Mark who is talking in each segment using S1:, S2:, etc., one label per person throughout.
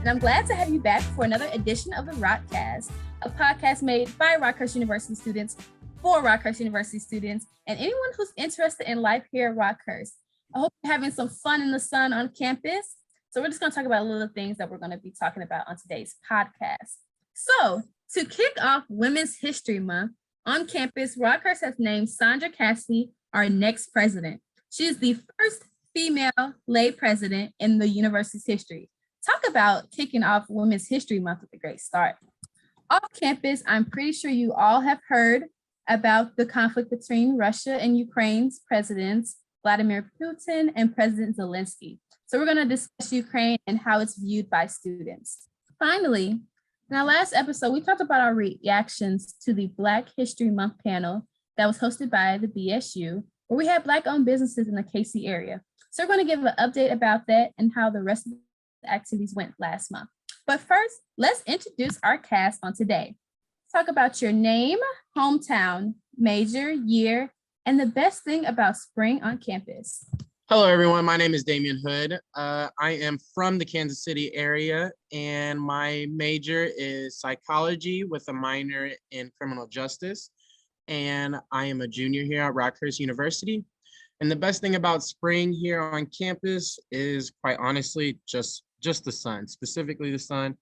S1: and I'm glad to have you back for another edition of the RockCast, a podcast made by Rockhurst University students for Rockhurst University students and anyone who's interested in life here at Rockhurst. I hope you're having some fun in the sun on campus. So we're just going to talk about a little things that we're going to be talking about on today's podcast. So to kick off Women's History Month on campus, Rockhurst has named Sandra Cassidy our next president. She is the first female lay president in the university's history. Talk about kicking off Women's History Month with a great start. Off campus, I'm pretty sure you all have heard about the conflict between Russia and Ukraine's presidents, Vladimir Putin and President Zelensky. So we're going to discuss Ukraine and how it's viewed by students. Finally, in our last episode, we talked about our reactions to the Black History Month panel that was hosted by the BSU, where we had Black-owned businesses in the KC area. So we're going to give an update about that and how the rest of the activities went last month. But first, let's introduce our cast on today. Talk about your name, hometown, major, year, and the best thing about spring on campus.
S2: Hello, everyone. My name is Damian Hood. I am from the Kansas City area, and my major is psychology with a minor in criminal justice. And I am a junior here at Rockhurst University. And the best thing about spring here on campus is, quite honestly, just the sun, specifically the sun.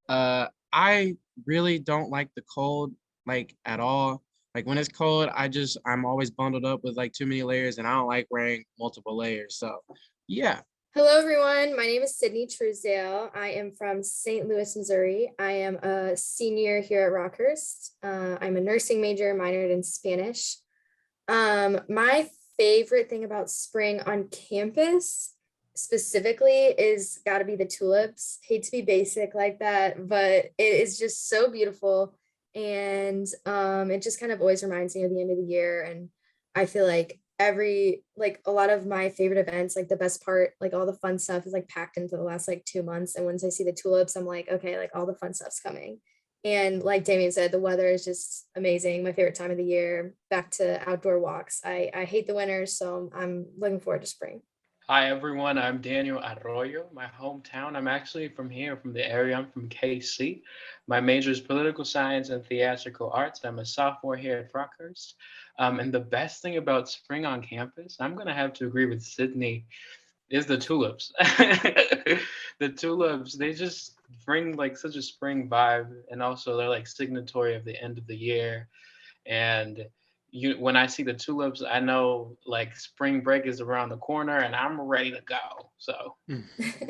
S2: I really don't like the cold, like, at all. Like, when it's cold, I'm always bundled up with like too many layers, and I don't like wearing multiple layers. So, yeah.
S3: Hello, everyone. My name is Sydney Truesdale. I am from St. Louis, Missouri. I am a senior here at Rockhurst. I'm a nursing major, minored in Spanish. My favorite thing about spring on campus specifically is got to be the tulips. Hate to be basic like that, but it is just so beautiful. And it just kind of always reminds me of the end of the year. And I feel like a lot of my favorite events, like the best part, like all the fun stuff is like packed into the last like 2 months. And once I see the tulips, I'm like, okay, like all the fun stuff's coming. And like Damian said, the weather is just amazing. My favorite time of the year, back to outdoor walks. I hate the winter, so I'm looking forward to spring.
S4: Hi, everyone. I'm Daniel Arroyo, my hometown. I'm actually from here, from the area. I'm from KC. My major is political science and theatrical arts. I'm a sophomore here at Rockhurst. And the best thing about spring on campus, I'm going to have to agree with Sydney, is the tulips. The tulips, they just bring like such a spring vibe. And also they're like signatory of the end of the year. And when I see the tulips, I know like spring break is around the corner and I'm ready to go. So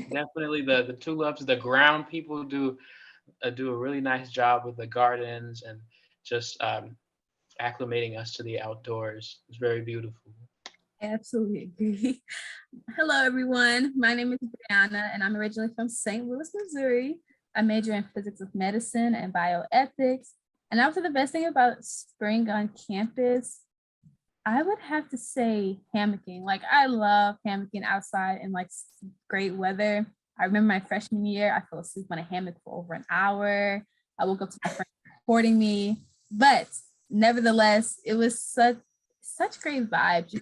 S4: definitely the tulips, the ground people do a really nice job with the gardens and just acclimating us to the outdoors. It's very beautiful.
S1: I absolutely agree. Hello, everyone. My name is Bri'Yana, and I'm originally from St. Louis, Missouri. I major in physics of medicine and bioethics. And after the best thing about spring on campus, I would have to say hammocking. Like, I love hammocking outside in like great weather. I remember my freshman year, I fell asleep on a hammock for over an hour. I woke up to my friend recording me, but nevertheless, it was such great vibes.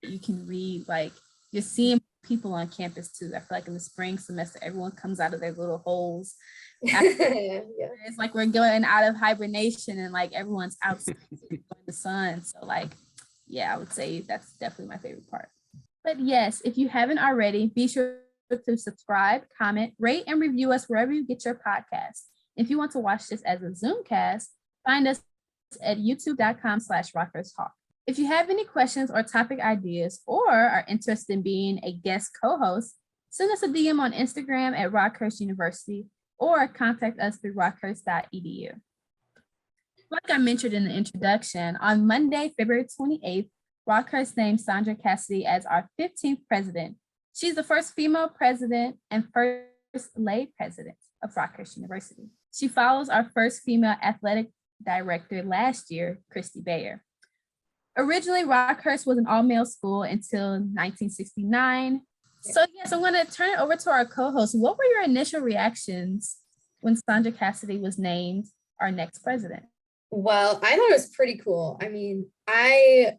S1: You can read, like, you're seeing people on campus too. I feel like in the spring semester, everyone comes out of their little holes. Yeah. It's like we're going out of hibernation and like everyone's outside in the sun. So like, yeah, I would say that's definitely my favorite part. But yes, if you haven't already, be sure to subscribe, comment, rate, and review us wherever you get your podcast. If you want to watch this as a Zoomcast, find us at youtube.com/RockhurstTalk. If you have any questions or topic ideas or are interested in being a guest co-host, send us a DM on Instagram at Rockhurst University or contact us through rockhurst.edu. Like I mentioned in the introduction, on Monday, February 28th, Rockhurst named Sandra Cassidy as our 15th president. She's the first female president and first lay president of Rockhurst University. She follows our first female athletic director last year, Christy Bayer. Originally, Rockhurst was an all-male school until 1969. So yes, I'm going to turn it over to our co-host. What were your initial reactions when Sandra Cassidy was named our next president?
S3: Well, I thought it was pretty cool. I mean, I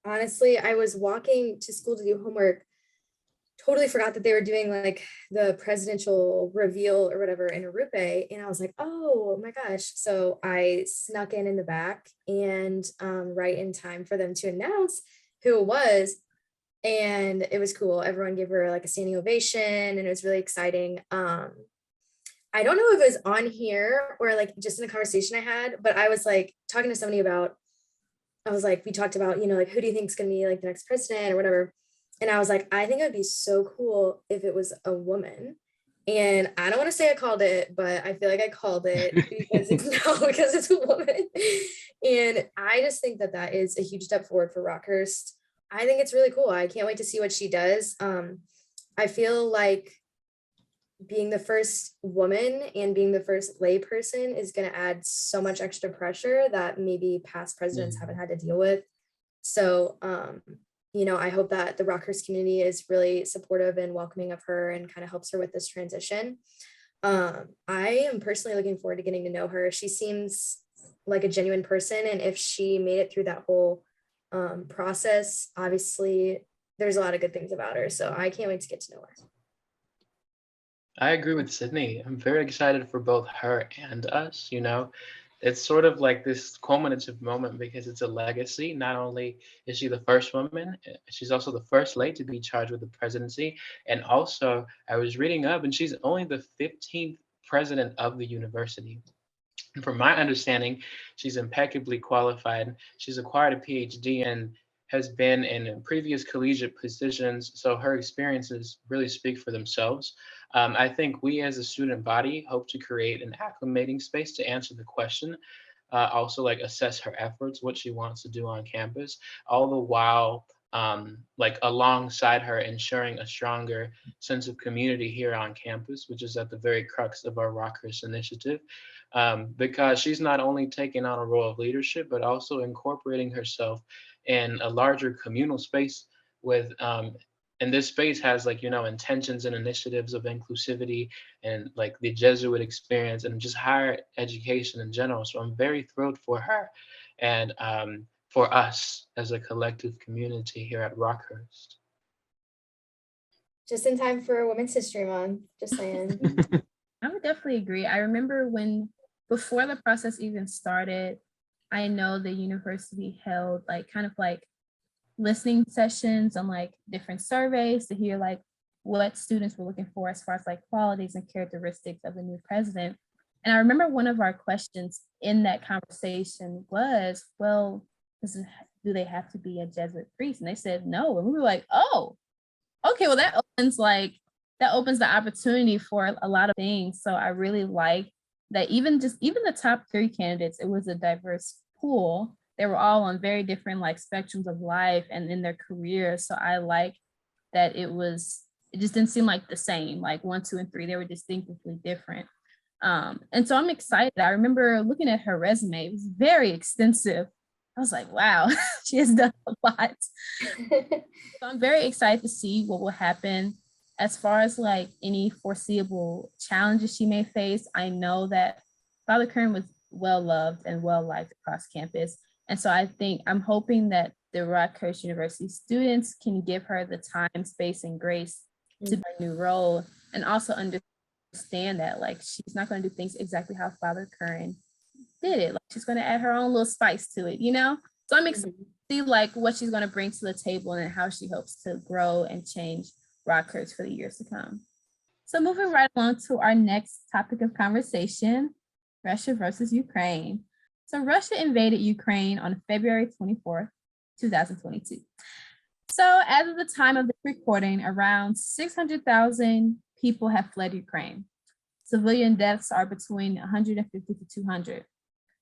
S3: was walking to school to do homework totally forgot that they were doing like the presidential reveal or whatever in Arupe. And I was like, oh my gosh. So I snuck in the back and right in time for them to announce who it was. And it was cool. Everyone gave her like a standing ovation and it was really exciting. I don't know if it was on here or like just in a conversation I had, but I was like talking to somebody about, I was like, we talked about, you know, like, who do you think is going to be like the next president or whatever. And I was like, I think it would be so cool if it was a woman. And I don't want to say I called it, but I feel like I called it because it's a woman. And I just think that that is a huge step forward for Rockhurst. I think it's really cool. I can't wait to see what she does. I feel like being the first woman and being the first lay person is going to add so much extra pressure that maybe past presidents haven't had to deal with. So, you know, I hope that the Rockhurst community is really supportive and welcoming of her and kind of helps her with this transition. I am personally looking forward to getting to know her. She seems like a genuine person. And if she made it through that whole process, obviously there's a lot of good things about her. So I can't wait to get to know her.
S4: I agree with Sydney. I'm very excited for both her and us, you know. It's sort of like this culminative moment because it's a legacy. Not only is she the first woman, she's also the first lady to be charged with the presidency. And also, I was reading up, and she's only the 15th president of the university. And from my understanding, she's impeccably qualified. She's acquired a PhD and has been in previous collegiate positions, so her experiences really speak for themselves. I think we as a student body hope to create an acclimating space to answer the question, also like assess her efforts, what she wants to do on campus, all the while like alongside her ensuring a stronger sense of community here on campus, which is at the very crux of our Rockhurst initiative. Because she's not only taking on a role of leadership, but also incorporating herself in a larger communal space with and this space has like, you know, intentions and initiatives of inclusivity and like the Jesuit experience and just higher education in general. So I'm very thrilled for her and for us as a collective community here at Rockhurst.
S3: Just in time for Women's History Month, just saying.
S1: I would definitely agree. I remember when, before the process even started, I know the university held like kind of like listening sessions on like different surveys to hear like what students were looking for as far as like qualities and characteristics of the new president. And I remember one of our questions in that conversation was, well, do they have to be a Jesuit priest? And they said no. And we were like, oh, okay, well that opens the opportunity for a lot of things. So I really like that even the top 3 candidates, it was a diverse pool. They were all on very different like spectrums of life and in their careers. So I like that it just didn't seem like the same, like 1, 2, and 3, they were distinctively different. And so I'm excited. I remember looking at her resume, it was very extensive. I was like, wow, she has done a lot. So I'm very excited to see what will happen as far as like any foreseeable challenges she may face. I know that Father Curran was well loved and well liked across campus. And so I'm hoping that the Rockhurst University students can give her the time, space, and grace to play a new role, and also understand that like she's not going to do things exactly how Father Curran did it. Like she's going to add her own little spice to it, you know? So I'm excited to see like what she's going to bring to the table and how she hopes to grow and change Rockhurst for the years to come. So moving right along to our next topic of conversation, Russia versus Ukraine. So Russia invaded Ukraine on February 24th, 2022. So as of the time of this recording, around 600,000 people have fled Ukraine. Civilian deaths are between 150 to 200.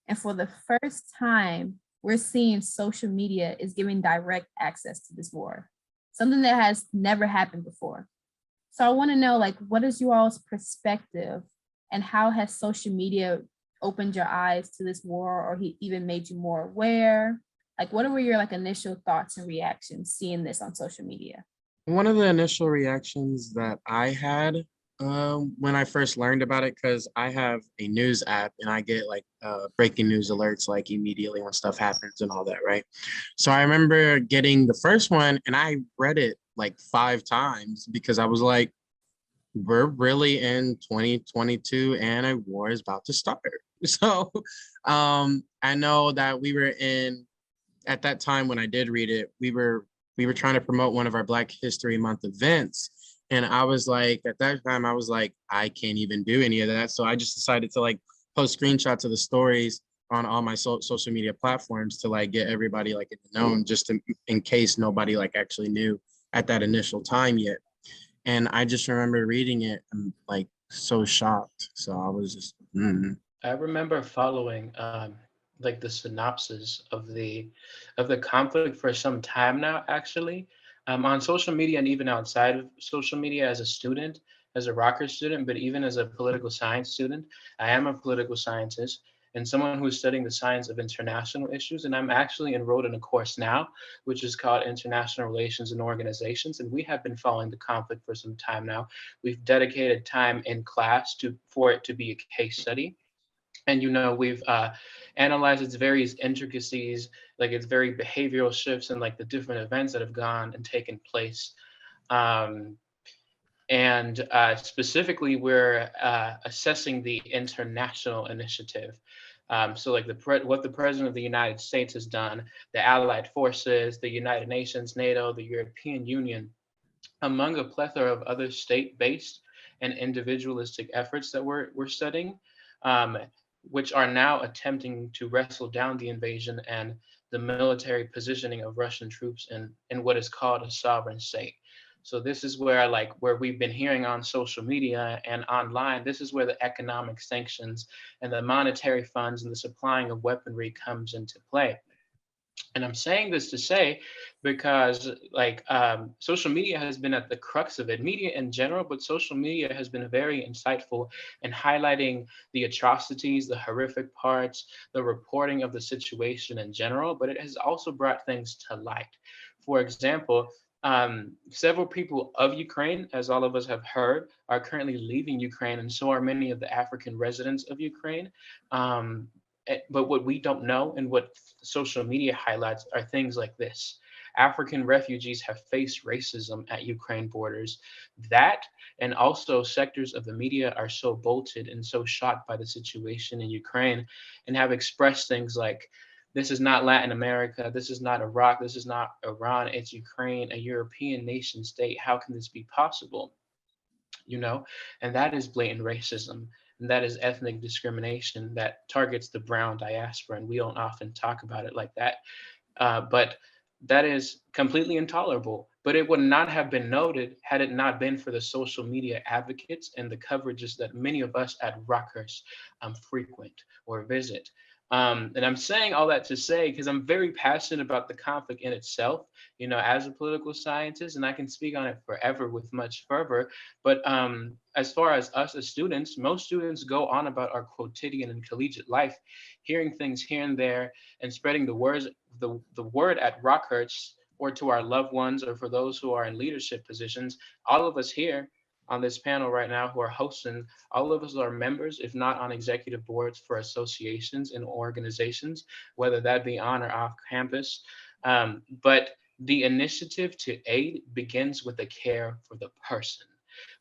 S1: And for the first time, we're seeing social media is giving direct access to this war, something that has never happened before. So I want to know, like, what is you all's perspective and how has social media opened your eyes to this war or even made you more aware? Like, what were your like initial thoughts and reactions seeing this on social media?
S2: One of the initial reactions that I had when I first learned about it, because I have a news app and I get like breaking news alerts like immediately when stuff happens and all that, right? So I remember getting the first one and I read it like 5 times because I was like, we're really in 2022 and a war is about to start. So I know that we were at that time when I did read it, we were trying to promote one of our Black History Month events. And I was like, at that time, I was like, I can't even do any of that. So I just decided to like post screenshots of the stories on all my social media platforms to like get everybody like in the known, in case nobody like actually knew at that initial time yet. And I just remember reading it and like so shocked. So I was just,
S4: I remember following like the synopsis of the conflict for some time now, actually, on social media and even outside of social media as a student, as a Rockhurst student, but even as a political science student. I am a political scientist and someone who's studying the science of international issues. And I'm actually enrolled in a course now, which is called International Relations and Organizations. And we have been following the conflict for some time now. We've dedicated time in class for it to be a case study. And we've analyzed its various intricacies, like its very behavioral shifts and like the different events that have gone and taken place. And specifically, we're assessing the international initiative. So like what the President of the United States has done, the Allied forces, the United Nations, NATO, the European Union, among a plethora of other state-based and individualistic efforts that we're studying, which are now attempting to wrestle down the invasion and the military positioning of Russian troops in what is called a sovereign state. So this is where we've been hearing on social media and online, this is where the economic sanctions and the monetary funds and the supplying of weaponry comes into play. And I'm saying this to say, because social media has been at the crux of it, media in general, but social media has been very insightful in highlighting the atrocities, the horrific parts, the reporting of the situation in general, but it has also brought things to light. For example, several people of Ukraine, as all of us have heard, are currently leaving Ukraine, and so are many of the African residents of Ukraine. But what we don't know and what social media highlights are things like this. African refugees have faced racism at Ukraine borders. That and also sectors of the media are so bolted and so shocked by the situation in Ukraine and have expressed things like, this is not Latin America, this is not Iraq, this is not Iran, it's Ukraine, a European nation state. How can this be possible? And that is blatant racism. And that is ethnic discrimination that targets the brown diaspora. And we don't often talk about it like that. But that is completely intolerable. But it would not have been noted had it not been for the social media advocates and the coverages that many of us at Rockhurst frequent or visit. And I'm saying all that to say, because I'm very passionate about the conflict in itself, as a political scientist, and I can speak on it forever with much fervor. But as far as us as students, most students go on about our quotidian and collegiate life, hearing things here and there and spreading the word at Rockhurst or to our loved ones or for those who are in leadership positions. All of us here on this panel right now who are hosting, all of us are members, if not on executive boards for associations and organizations, whether that be on or off campus. But the initiative to aid begins with the care for the person,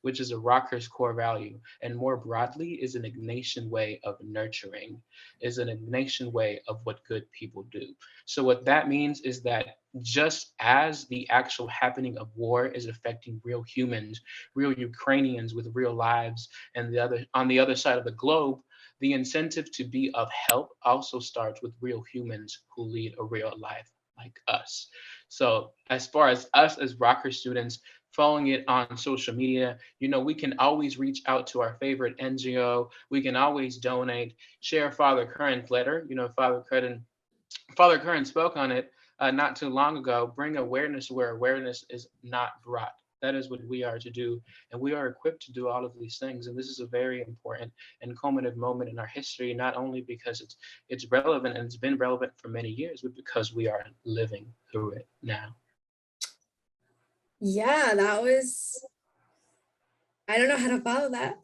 S4: which is a Rockhurst core value, and more broadly is an Ignatian way of nurturing, is an Ignatian way of what good people do. So what that means is that just as the actual happening of war is affecting real humans, real Ukrainians with real lives, and on the other side of the globe, the incentive to be of help also starts with real humans who lead a real life like us. So as far as us as Rockhurst students, following it on social media, we can always reach out to our favorite NGO. We can always donate, share Father Curran's letter. Father Curran spoke on it not too long ago. Bring awareness where awareness is not brought. That is what we are to do. And we are equipped to do all of these things. And this is a very important and culminative moment in our history, not only because it's relevant and it's been relevant for many years, but because we are living through it now.
S3: Yeah, that was, I don't know how to follow that.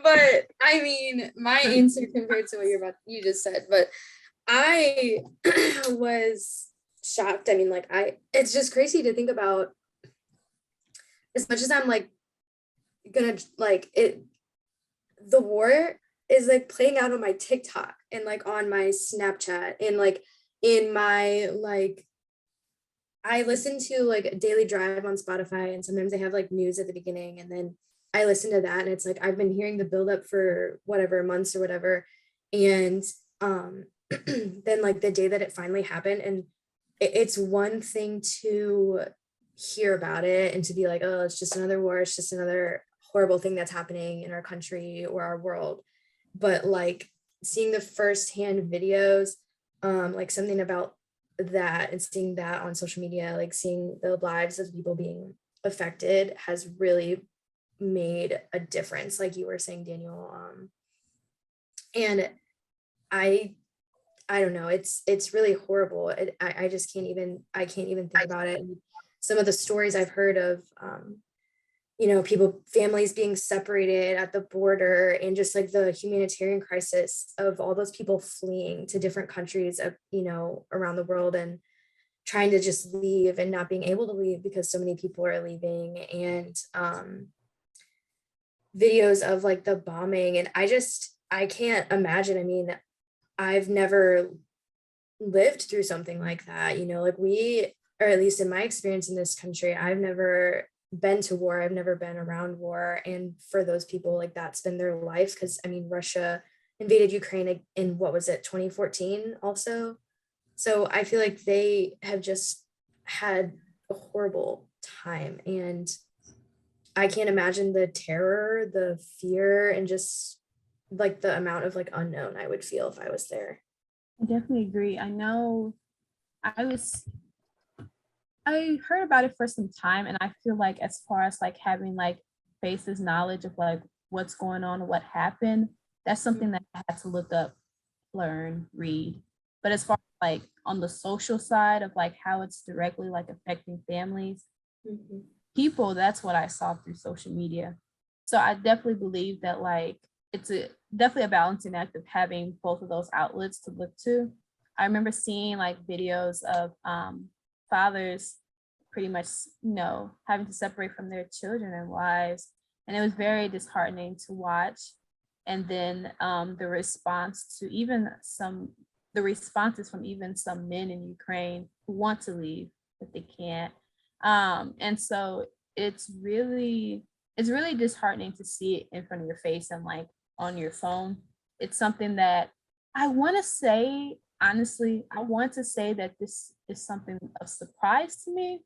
S3: But I mean, my answer compared to what you just said, but I was shocked. I mean, like, it's just crazy to think about, as much as I'm like gonna like it, the war is like playing out on my TikTok and like on my Snapchat and like in my like, I listen to like Daily Drive on Spotify, and sometimes they have like news at the beginning, and then I listen to that, and it's like I've been hearing the buildup for whatever months or whatever, and then like the day that it finally happened, and it's one thing to hear about it and to be like, oh, it's just another war, it's just another horrible thing that's happening in our country or our world, but like seeing the firsthand videos, like something about that and seeing that on social media, like seeing the lives of people being affected has really made a difference, like you were saying, Daniel. And I don't know, it's really horrible. I just can't even think about it. And some of the stories I've heard of, you know, families being separated at the border, and just like the humanitarian crisis of all those people fleeing to different countries of, you know, around the world, and trying to just leave and not being able to leave because so many people are leaving, and videos of like the bombing. And I can't imagine. I mean, I've never lived through something like that, you know, like or at least in my experience in this country, I've never been to war, I've never been around war. And for those people, like that's been their life, because I mean, Russia invaded Ukraine in what was it, 2014 also. So I feel like they have just had a horrible time, and I can't imagine the terror, the fear, and just like the amount of like unknown I would feel if I was there.
S1: I definitely agree. I know I heard about it for some time, and I feel like as far as like having like basis knowledge of like what's going on and what happened, that's something that I had to look up, learn, read. But as far as like on the social side of like how it's directly like affecting families, people, that's what I saw through social media. So I definitely believe that like it's definitely a balancing act of having both of those outlets to look to. I remember seeing like videos of fathers pretty much, you know, having to separate from their children and wives. And it was very disheartening to watch. And then the responses from even some men in Ukraine who want to leave, but they can't. And so it's really disheartening to see it in front of your face and like on your phone. It's something that I want to say, honestly, I want to say that this is something of surprise to me,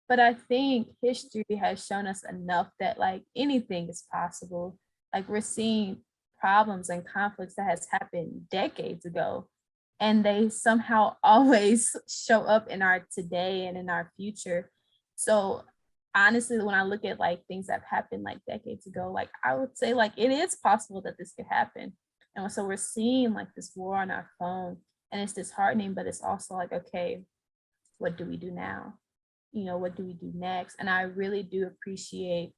S1: but I think history has shown us enough that like anything is possible. Like we're seeing problems and conflicts that has happened decades ago, and they somehow always show up in our today and in our future. So honestly, when I look at like things that happened like decades ago, like I would say like it is possible that this could happen. And so we're seeing like this war on our phone, and it's disheartening, but it's also like, okay, what do we do now? You know, what do we do next? And I really do appreciate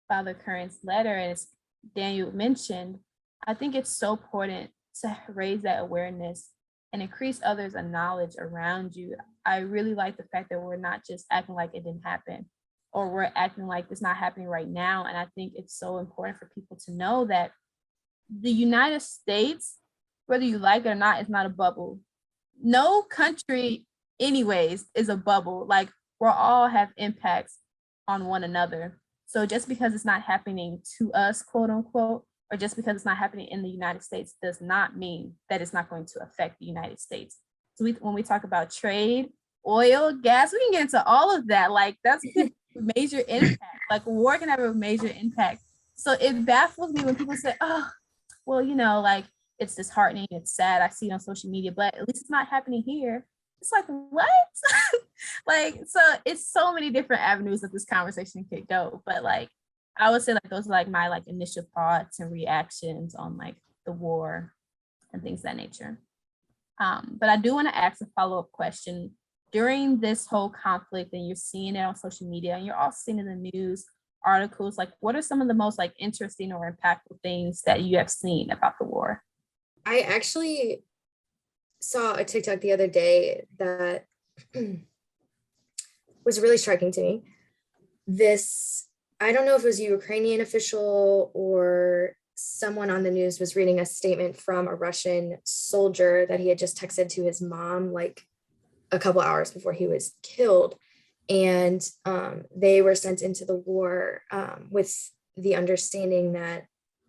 S1: Father Curran's letter. And as Daniel mentioned, I think it's so important to raise that awareness and increase others' knowledge around you. I really like the fact that we're not just acting like it didn't happen, or we're acting like it's not happening right now. And I think it's so important for people to know that the United States, whether you like it or not, is not a bubble. No country, anyways, is a bubble. Like we all have impacts on one another. So just because it's not happening to us, quote unquote, or just because it's not happening in the United States does not mean that it's not going to affect the United States. So when we talk about trade, oil, gas, we can get into all of that. Like that's a major impact. Like war can have a major impact. So it baffles me when people say, oh, well, you know, like it's disheartening, it's sad, I see it on social media, but at least it's not happening here. It's like, what? Like, so it's so many different avenues that this conversation could go. But like, I would say like those are like my like initial thoughts and reactions on like the war and things of that nature. But I do want to ask a follow-up question. During this whole conflict, and you're seeing it on social media, and you're also seeing it in the news articles, like what are some of the most like interesting or impactful things that you have seen about the war?
S3: I actually saw a TikTok the other day that was really striking to me. This, I don't know if it was a Ukrainian official or someone on the news was reading a statement from a Russian soldier that he had just texted to his mom like a couple hours before he was killed. And they were sent into the war with the understanding that,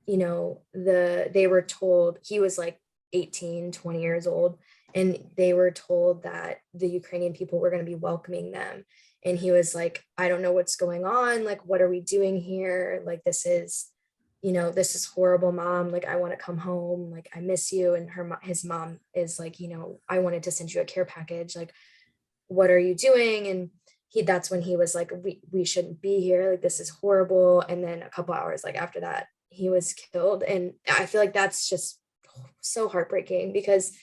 S3: you know, they were told, he was like 18, 20 years old, and they were told that the Ukrainian people were going to be welcoming them. And he was like, I don't know what's going on. Like, what are we doing here? Like, this is, you know, this is horrible, mom. Like, I want to come home. Like, I miss you. And his mom is like, you know, I wanted to send you a care package. Like, what are you doing? And that's when he was like, we shouldn't be here. Like, this is horrible. And then a couple hours like after that, he was killed. And I feel like that's just so heartbreaking, because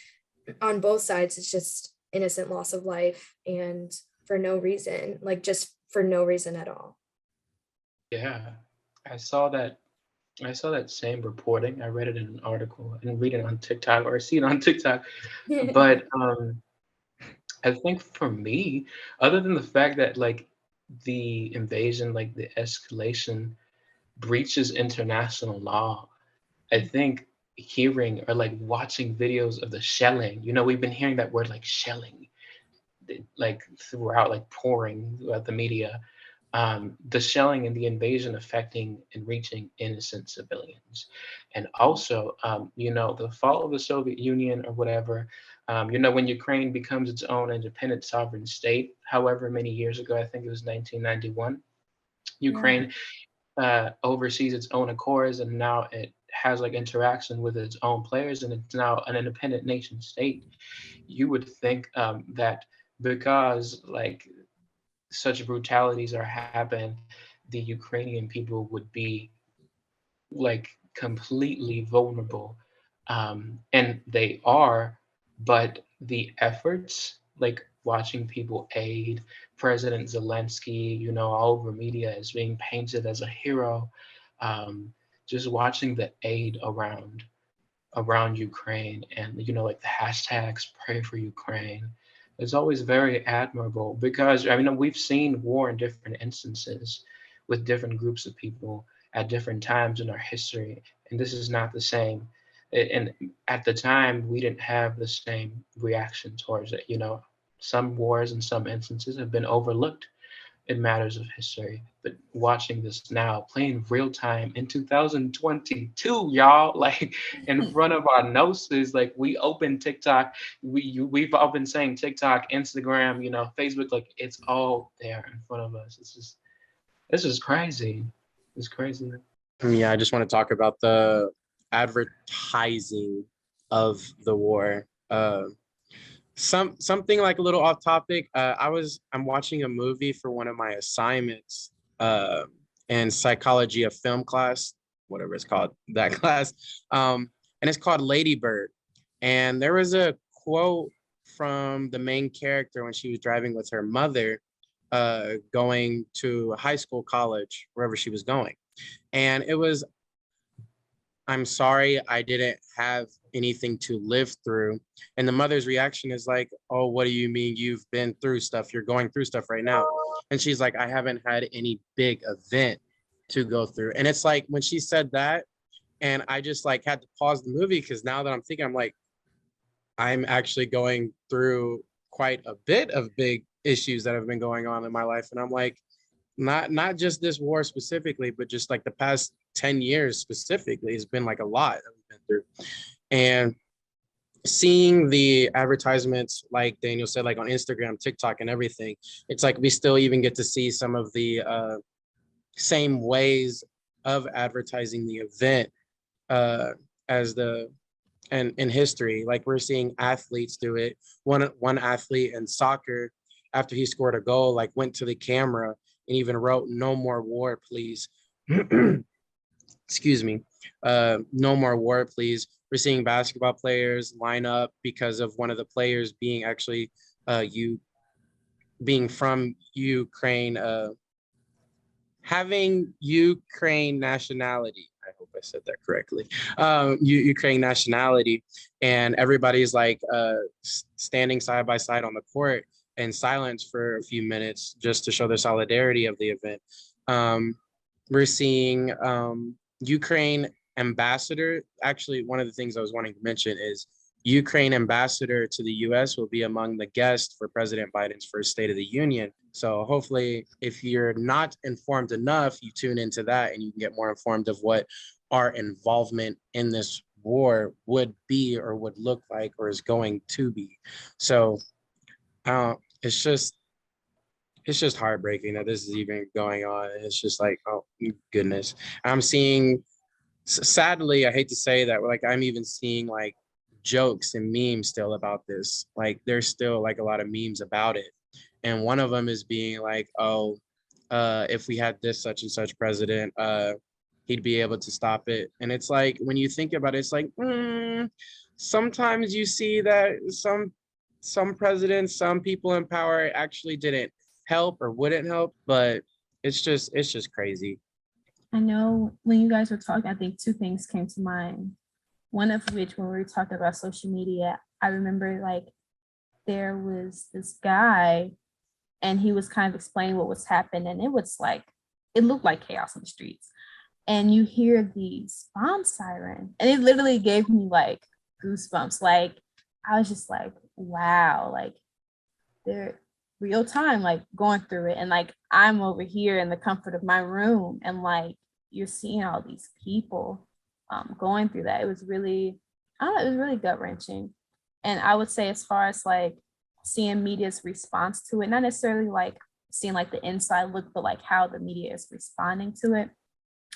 S3: on both sides, it's just innocent loss of life, and for no reason, like just for no reason at all.
S4: Yeah, I saw that. I saw that same reporting. I read it in an article. I didn't read it on TikTok or see it on TikTok. But I think for me, other than the fact that like the invasion, like the escalation breaches international law, I think hearing or like watching videos of the shelling, you know, we've been hearing that word like shelling, like throughout, like pouring throughout the media. The shelling and the invasion affecting and reaching innocent civilians. And also, you know, the fall of the Soviet Union or whatever, you know, when Ukraine becomes its own independent sovereign state, however many years ago, I think it was 1991, Ukraine oversees its own accords, and now it has like interaction with its own players, and it's now an independent nation state. You would think that because like such brutalities are happening, the Ukrainian people would be like completely vulnerable. And they are, but the efforts, like watching people aid President Zelensky, you know, all over media as being painted as a hero, just watching the aid around Ukraine, and you know, like the hashtags pray for Ukraine, is always very admirable, because I mean, we've seen war in different instances with different groups of people at different times in our history, and this is not the same. And at the time, we didn't have the same reaction towards it. You know, some wars in some instances have been overlooked in matters of history. But watching this now, playing real time in 2022, y'all, like in front of our noses, like we open TikTok, we've all been saying TikTok, Instagram, you know, Facebook, like it's all there in front of us. This is crazy. It's crazy.
S2: Yeah, I just want to talk about the advertising of the war. Something like a little off topic. I'm watching a movie for one of my assignments in psychology of film class, whatever it's called, that class. And it's called Lady Bird. And there was a quote from the main character when she was driving with her mother, going to high school, college, wherever she was going. And it was, I'm sorry, I didn't have anything to live through. And the mother's reaction is like, oh, what do you mean? You've been through stuff. You're going through stuff right now. And she's like, I haven't had any big event to go through. And it's like when she said that, and I just like had to pause the movie, because now that I'm thinking, I'm like, I'm actually going through quite a bit of big issues that have been going on in my life. And I'm like, not just this war specifically, but just like the past 10 years specifically has been like a lot that we've been through. And seeing the advertisements, like Daniel said, like on Instagram, TikTok, and everything, it's like we still even get to see some of the same ways of advertising the event as the and in history. Like we're seeing athletes do it. One athlete in soccer, after he scored a goal, like went to the camera and even wrote "No more war, please." Excuse me. No more war, please. We're seeing basketball players line up because of one of the players being actually being from Ukraine, having Ukraine nationality. I hope I said that correctly. Ukraine nationality, and everybody's like standing side by side on the court, in silence for a few minutes just to show the solidarity of the event. We're seeing Ukraine ambassador. Actually, one of the things I was wanting to mention is Ukraine ambassador to the US will be among the guests for President Biden's first State of the Union. So hopefully, if you're not informed enough, you tune into that and you can get more informed of what our involvement in this war would be or would look like or is going to be. So it's just heartbreaking that this is even going on. It's just like, oh goodness. I'm seeing, sadly, I hate to say that, like I'm even seeing like jokes and memes still about this. Like there's still like a lot of memes about it. And one of them is being like, oh, if we had this such and such president, he'd be able to stop it. And it's like, when you think about it, it's like, sometimes you see that some presidents, some people in power actually didn't help or wouldn't help, but it's just crazy.
S1: I know when you guys were talking, I think two things came to mind. One of which, when we were talking about social media, I remember like there was this guy and he was kind of explaining what was happening, and it was like, it looked like chaos on the streets. And you hear these bomb sirens, and it literally gave me like goosebumps. Like I was just like, wow, like they're real time, like going through it. And like I'm over here in the comfort of my room, and like you're seeing all these people going through that. It was really, I don't know, it was really gut wrenching. And I would say, as far as like seeing media's response to it, not necessarily like seeing like the inside look, but like how the media is responding to it.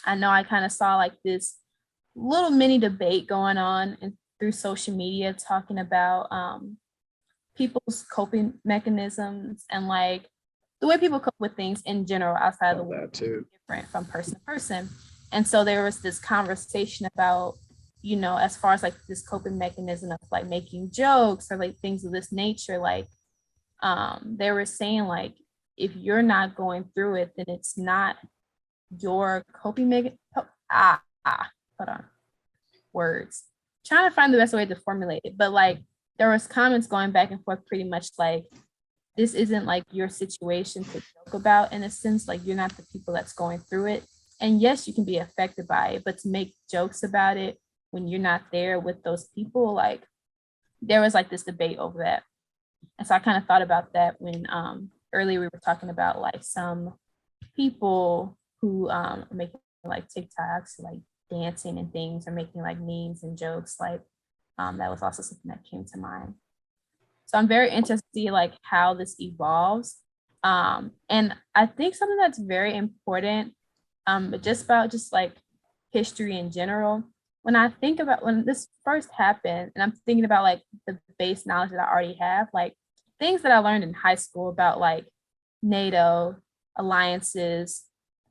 S1: I know I kind of saw like this little mini debate going on and through social media talking about people's coping mechanisms and like the way people cope with things in general outside of the world too, different from person to person. And so there was this conversation about, you know, as far as like this coping mechanism of like making jokes or like things of this nature, like they were saying like, if you're not going through it, then it's not your coping mechanism. Hold on, words. Trying to find the best way to formulate it, but like there was comments going back and forth pretty much like, this isn't like your situation to joke about, in a sense, like you're not the people that's going through it. And yes, you can be affected by it, but to make jokes about it when you're not there with those people, like there was like this debate over that. And so I kind of thought about that when earlier we were talking about like some people who are making like TikToks, like dancing and things, or making like memes and jokes, like that was also something that came to mind. So I'm very interested to see like how this evolves. And I think something that's very important, but just about just like history in general, when I think about when this first happened, and I'm thinking about like the base knowledge that I already have, like things that I learned in high school about like NATO, alliances,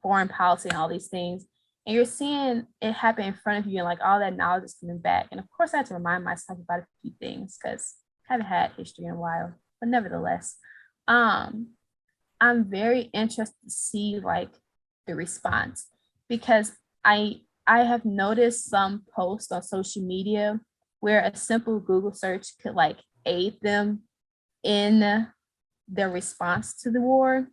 S1: foreign policy, and all these things. And you're seeing it happen in front of you, and like all that knowledge is coming back. And of course, I had to remind myself about a few things because I haven't had history in a while. But nevertheless, I'm very interested to see like the response, because I have noticed some posts on social media where a simple Google search could like aid them in their response to the war,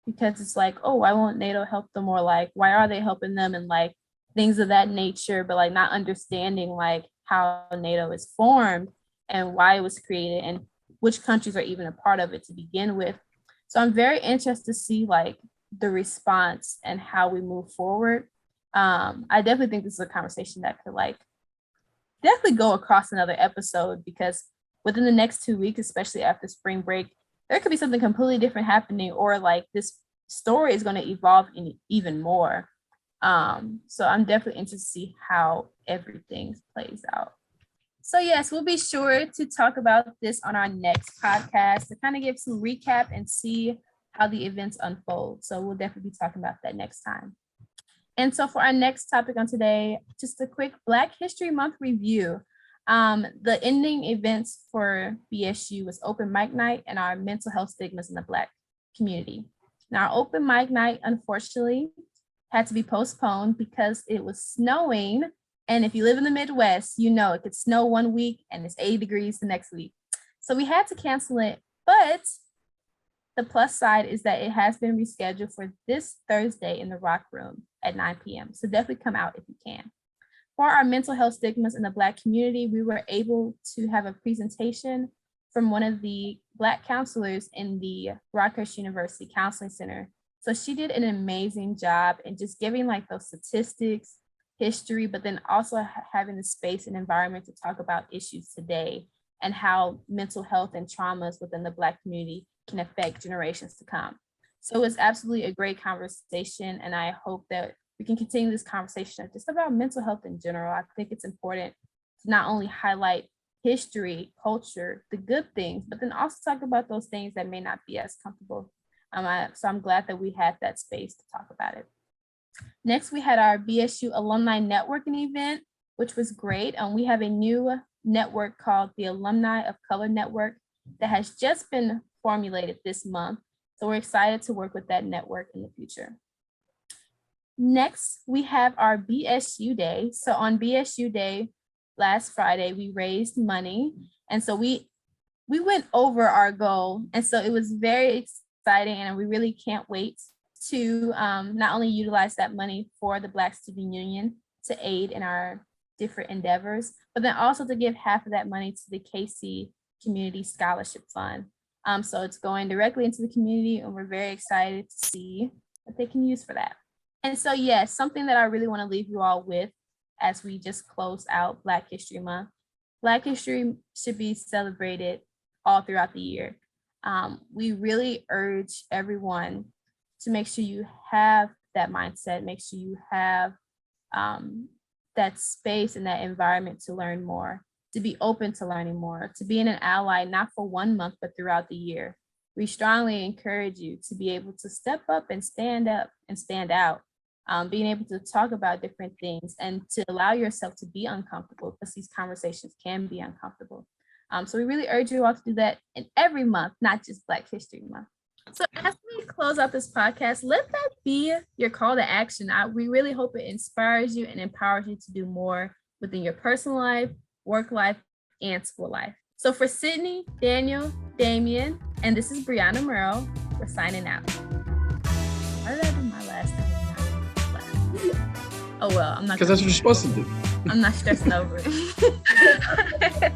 S1: because it's like, oh, why won't NATO help them, or like why are they helping them, and like things of that nature, but like not understanding like how NATO is formed and why it was created and which countries are even a part of it to begin with. So I'm very interested to see like the response and how we move forward. I definitely think this is a conversation that could like definitely go across another episode, because within the next 2 weeks, especially after spring break, there could be something completely different happening, or like this story is going to evolve even more. So I'm definitely interested to see how everything plays out. So yes, we'll be sure to talk about this on our next podcast to kind of give some recap and see how the events unfold. So we'll definitely be talking about that next time. And so for our next topic on today, just a quick Black History Month review. The ending events for BSU was open mic night and our mental health stigmas in the Black community. Now, our open mic night, unfortunately, had to be postponed because it was snowing. And if you live in the Midwest, you know it could snow one week and it's 80 degrees the next week. So we had to cancel it, but The plus side is that it has been rescheduled for this Thursday in the Rock Room at 9 p.m. So definitely come out if you can. For our mental health stigmas in the Black community, we were able to have a presentation from one of the Black counselors in the Rockhurst University Counseling Center. So she did an amazing job in just giving like those statistics, history, but then also having the space and environment to talk about issues today and how mental health and traumas within the Black community can affect generations to come. So it was absolutely a great conversation, and I hope that we can continue this conversation just about mental health in general. I think it's important to not only highlight history, culture, the good things, but then also talk about those things that may not be as comfortable. So I'm glad that we had that space to talk about it. Next, we had our Bsu Alumni Networking event, which was great. We have a new network called the Alumni of Color Network that has just been formulated this month. So we're excited to work with that network in the future. Next, we have our BSU Day. So on BSU Day, last Friday, we raised money. And so we went over our goal. And so it was very exciting, and we really can't wait to not only utilize that money for the Black Student Union to aid in our different endeavors, but then also to give half of that money to the KC Community Scholarship Fund. So it's going directly into the community, and we're very excited to see what they can use for that. And so, yes, something that I really want to leave you all with as we just close out Black History Month. Black history should be celebrated all throughout the year. We really urge everyone to make sure you have that mindset, make sure you have that space and that environment to learn more, to be open to learning more, to being an ally, not for 1 month, but throughout the year. We strongly encourage you to be able to step up and stand out, being able to talk about different things and to allow yourself to be uncomfortable, because these conversations can be uncomfortable. So we really urge you all to do that in every month, not just Black History Month. So as we close out this podcast, let that be your call to action. We really hope it inspires you and empowers you to do more within your personal life, work life, and school life. So for Sydney, Daniel, Damian, and this is Bri'Yana Merle, we're signing out. Why did I do my last time? Oh well, I'm not.
S2: Because that's what you're supposed to do.
S1: I'm not stressing over it.